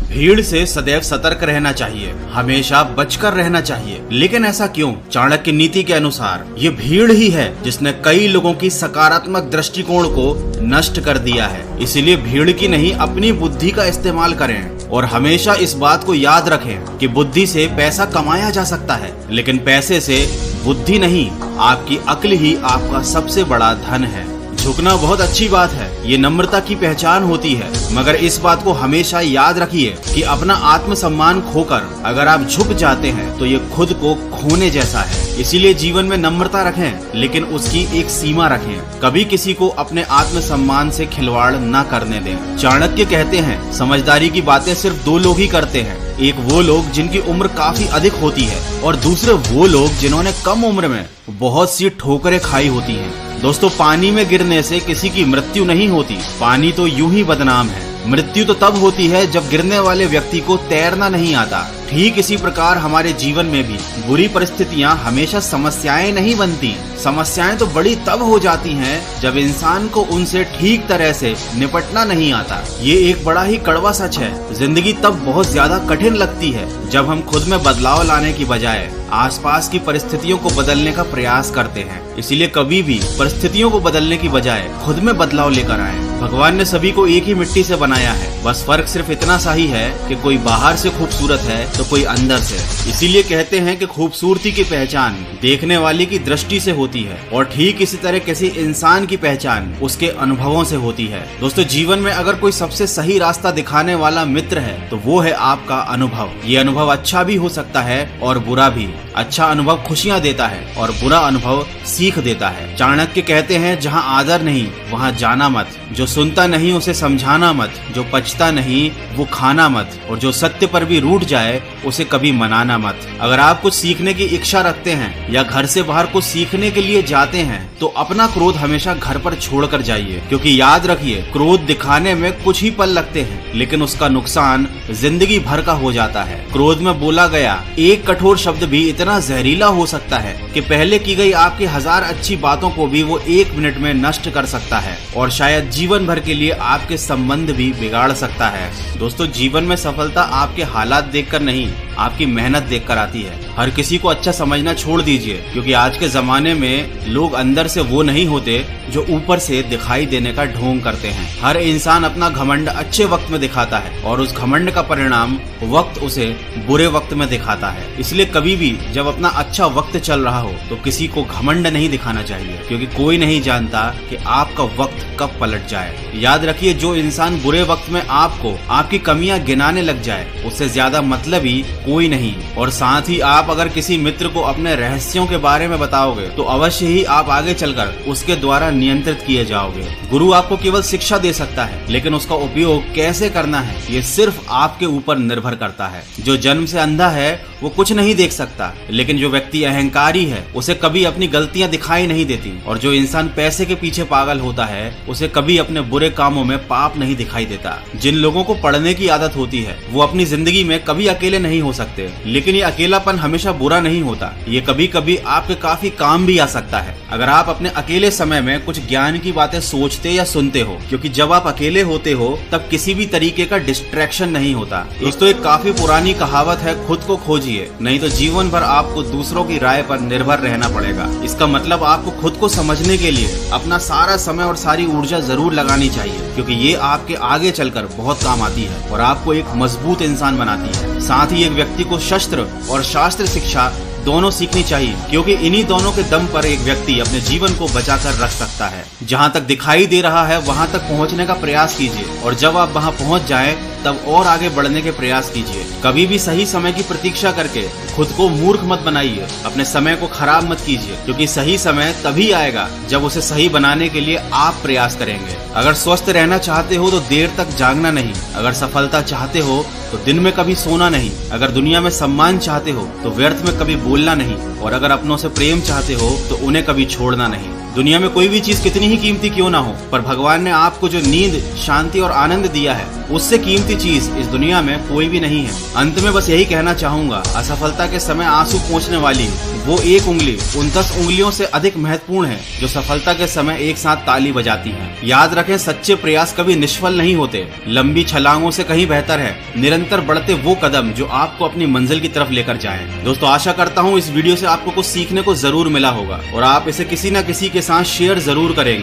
भीड़ से सदैव सतर्क रहना चाहिए, हमेशा बचकर रहना चाहिए। लेकिन ऐसा क्यों? चाणक्य नीति के अनुसार ये भीड़ ही है जिसने कई लोगों की सकारात्मक दृष्टिकोण को नष्ट कर दिया है। इसीलिए भीड़ की नहीं, अपनी बुद्धि का इस्तेमाल करें और हमेशा इस बात को याद रखें कि बुद्धि से पैसा कमाया जा सकता है, लेकिन पैसे से बुद्धि नहीं, आपकी अक्ल ही आपका सबसे बड़ा धन है। झुकना बहुत अच्छी बात है, ये नम्रता की पहचान होती है, मगर इस बात को हमेशा याद रखिए कि अपना आत्मसम्मान खोकर अगर आप झुक जाते हैं तो ये खुद को खोने जैसा है। इसीलिए जीवन में नम्रता रखें, लेकिन उसकी एक सीमा रखें। कभी किसी को अपने आत्मसम्मान से खिलवाड़ न करने दें। चाणक्य कहते हैं, समझदारी की बातें सिर्फ दो लोग ही करते हैं, एक वो लोग जिनकी उम्र काफी अधिक होती है और दूसरे वो लोग जिन्होंने कम उम्र में बहुत सी ठोकरें खाई होती हैं। दोस्तों, पानी में गिरने से किसी की मृत्यु नहीं होती, पानी तो यूं ही बदनाम है। मृत्यु तो तब होती है जब गिरने वाले व्यक्ति को तैरना नहीं आता। ठीक इसी प्रकार हमारे जीवन में भी बुरी परिस्थितियां हमेशा समस्याएं नहीं बनती। समस्याएं तो बड़ी तब हो जाती हैं जब इंसान को उनसे ठीक तरह से निपटना नहीं आता। ये एक बड़ा ही कड़वा सच है। जिंदगी तब बहुत ज्यादा कठिन लगती है जब हम खुद में बदलाव लाने की बजाय आसपास की परिस्थितियों को बदलने का प्रयास करते हैं। इसीलिए कभी भी परिस्थितियों को बदलने की बजाय खुद में बदलाव लेकर आएं। भगवान ने सभी को एक ही मिट्टी से बनाया है, बस फर्क सिर्फ इतना सा ही है कि कोई बाहर से खूबसूरत है तो कोई अंदर से। इसीलिए कहते हैं कि खूबसूरती की पहचान देखने वाले की दृष्टि से होती है और ठीक इसी तरह किसी इंसान की पहचान उसके अनुभवों से होती है। दोस्तों, जीवन में अगर कोई सबसे सही रास्ता दिखाने वाला मित्र है तो वो है आपका अनुभव। ये अनुभव अच्छा भी हो सकता है और बुरा भी। अच्छा अनुभव खुशियाँ देता है और बुरा अनुभव सीख देता है। चाणक्य कहते हैं, जहाँ आदर नहीं वहाँ जाना मत, जो सुनता नहीं उसे समझाना मत, जो पचता नहीं वो खाना मत, और जो सत्य पर भी रूठ जाए उसे कभी मनाना मत। अगर आप कुछ सीखने की इच्छा रखते हैं या घर से बाहर कुछ सीखने के लिए जाते हैं तो अपना क्रोध हमेशा घर पर छोड़कर जाइए, क्योंकि याद रखिए, क्रोध दिखाने में कुछ ही पल लगते हैं लेकिन उसका नुकसान जिंदगी भर का हो जाता है। क्रोध में बोला गया एक कठोर शब्द भी इतना जहरीला हो सकता है कि पहले की गई आपकी 1000 अच्छी बातों को भी वो 1 मिनट में नष्ट कर सकता है और शायद जीवन भर के लिए आपके संबंध भी बिगाड़ सकता है। दोस्तों, जीवन में सफलता आपके हालात देखकर नहीं, आपकी मेहनत देखकर आती है। हर किसी को अच्छा समझना छोड़ दीजिए, क्योंकि आज के जमाने में लोग अंदर से वो नहीं होते जो ऊपर से दिखाई देने का ढोंग करते हैं। हर इंसान अपना घमंड अच्छे वक्त में दिखाता है और उस घमंड का परिणाम वक्त उसे बुरे वक्त में दिखाता है। इसलिए कभी भी जब अपना अच्छा वक्त चल रहा हो तो किसी को घमंड नहीं दिखाना चाहिए, क्योंकि कोई नहीं जानता कि आपका वक्त कब पलट जाए। याद रखिए, जो इंसान बुरे वक्त में आपको आपकी कमियां गिनाने लग जाए उससे ज्यादा मतलबी कोई नहीं। और साथ ही आप अगर किसी मित्र को अपने रहस्यों के बारे में बताओगे तो अवश्य ही आप आगे चलकर उसके द्वारा नियंत्रित किए जाओगे। गुरु आपको केवल शिक्षा दे सकता है, लेकिन उसका उपयोग कैसे करना है ये सिर्फ आपके ऊपर निर्भर करता है। जो जन्म से अंधा है वो कुछ नहीं देख सकता, लेकिन जो व्यक्ति अहंकारी है उसे कभी अपनी गलतियां दिखाई नहीं देती, और जो इंसान पैसे के पीछे पागल होता है उसे कभी अपने बुरे कामों में पाप नहीं दिखाई देता। जिन लोगों को पढ़ने की आदत होती है वो अपनी जिंदगी में कभी अकेले नहीं हो सकते, लेकिन ये अकेलापन हमेशा बुरा नहीं होता। ये कभी कभी आपके काफी काम भी आ सकता है अगर आप अपने अकेले समय में कुछ ज्ञान की बातें सोचते या सुनते हो, क्योंकि जब आप अकेले होते हो तब किसी भी तरीके का डिस्ट्रैक्शन नहीं होता। दोस्तों, एक काफी पुरानी कहावत है, खुद को खोजिए, नहीं तो जीवन भर आपको दूसरों की राय पर निर्भर रहना पड़ेगा। इसका मतलब आपको खुद को समझने के लिए अपना सारा समय और सारी ऊर्जा जरूर लगानी चाहिए, क्योंकि ये आपके आगे चलकर बहुत काम आती है और आपको एक मजबूत इंसान बनाती है। साथ ही एक व्यक्ति को शस्त्र और शास्त्र शिक्षा दोनों सीखनी चाहिए, क्योंकि इन्हीं दोनों के दम पर एक व्यक्ति अपने जीवन को बचाकर रख सकता है। जहां तक दिखाई दे रहा है वहां तक पहुंचने का प्रयास कीजिए, और जब आप वहां पहुंच जाएं तब और आगे बढ़ने के प्रयास कीजिए। कभी भी सही समय की प्रतीक्षा करके खुद को मूर्ख मत बनाइए, अपने समय को खराब मत कीजिए, क्योंकि सही समय तभी आएगा जब उसे सही बनाने के लिए आप प्रयास करेंगे। अगर स्वस्थ रहना चाहते हो तो देर तक जागना नहीं, अगर सफलता चाहते हो तो दिन में कभी सोना नहीं, अगर दुनिया में सम्मान चाहते हो तो व्यर्थ में कभी बोलना नहीं, और अगर अपनों से प्रेम चाहते हो तो उन्हें कभी छोड़ना नहीं। दुनिया में कोई भी चीज कितनी ही कीमती क्यों ना हो, पर भगवान ने आपको जो नींद, शांति और आनंद दिया है, उससे कीमती चीज इस दुनिया में कोई भी नहीं है। अंत में बस यही कहना चाहूंगा, असफलता के समय आंसू पोंछने वाली वो एक उंगली उन 10 उंगलियों से अधिक महत्वपूर्ण है जो सफलता के समय एक साथ ताली बजाती हैं। याद रखें, सच्चे प्रयास कभी निष्फल नहीं होते। लंबी छलांगों से कहीं बेहतर है निरंतर बढ़ते वो कदम जो आपको अपनी मंजिल की तरफ लेकर जाए। दोस्तों, आशा करता हूँ इस वीडियो से आपको कुछ सीखने को जरूर मिला होगा और आप इसे किसी न किसी के साथ शेयर जरूर करेंगे।